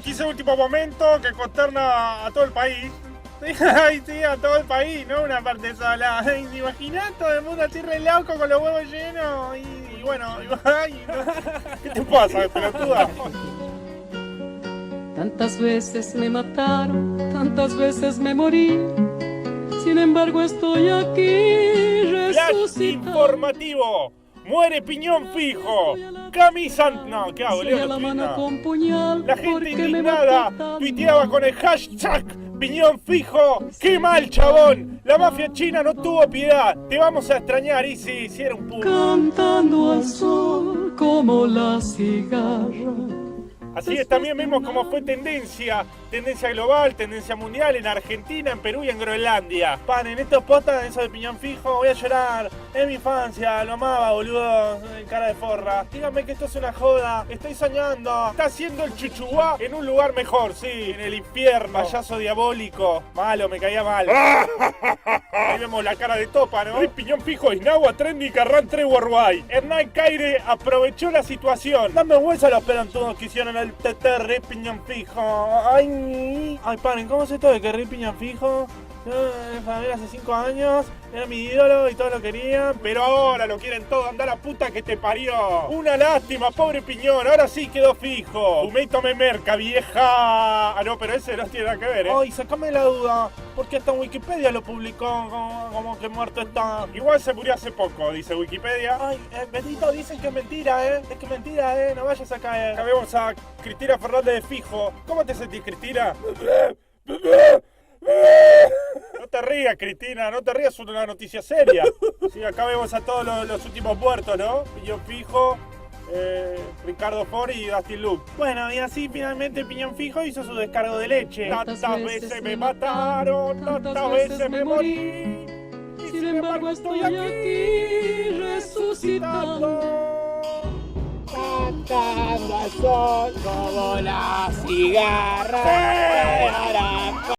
noticia de último momento que consterna a todo el país. Ay, sí, a todo el país, no una parte sola. Ay, ¿te imaginas? Todo el mundo así re loco con los huevos llenos. Y bueno, ay, no. ¿Qué te pasa, pelotuda? Tantas veces me mataron, tantas veces me morí. Sin embargo estoy aquí Flash resucitado. informativo. Muere Piñón Fijo. Camisa... No, ¿qué hago, Soy a Leo? la No mano tuitea. con puñal La gente porque me indignada mató tuiteaba tanto. con el hashtag Piñón Fijo. ¡Qué mal, chabón! La mafia china no tuvo piedad. Te vamos a extrañar, y sí, era un puto. Cantando al sol como la cigarra. Así es, también vimos cómo fue tendencia global, tendencia mundial en Argentina, en Perú y en Groenlandia. Pan, en estos postas, eso de Piñón Fijo, voy a llorar. Es mi infancia, lo amaba, boludo, cara de forra. Dígame que esto es una joda, estoy soñando. Está haciendo el chuchuá en un lugar mejor, sí, en el infierno. Payaso diabólico, malo, me caía mal. Ahí vemos la cara de Topa, ¿no? Piñón Fijo, Isnagua, Trendy, Carrán, Trevor Guay. Hernán Caire aprovechó la situación. Dame hueso a los pelotudos que hicieron el TT Re Piñón Fijo. Ay, paren, ¿cómo es esto de que Re Piñón Fijo? Hace 5 años, era mi ídolo y todos lo querían, pero ahora lo quieren todo, anda la puta que te parió. Una lástima, pobre Piñón, ahora sí quedó fijo. Fumeito me merca, vieja. Ah, no, pero ese no tiene nada que ver, ¿eh? Ay, sacame la duda, porque hasta en Wikipedia lo publicó como que muerto está. Igual se murió hace poco, dice Wikipedia. Ay, bendito, dicen que es mentira, ¿eh? Es que es mentira, ¿eh? No vayas a caer. Acá vemos a Cristina Fernández de Fijo. ¿Cómo te sentís, Cristina? No te rías, Cristina, no te rías, es una noticia seria. Sí, acá vemos a todos los últimos muertos, ¿no? Piñón Fijo, Ricardo Ford y Dustin Luke. Bueno, y así finalmente Piñón Fijo hizo su descargo de leche. Tantas veces me mataron, tantas veces me morí. Y Sin embargo estoy aquí resucitado. Cantando al sol como la cigarra.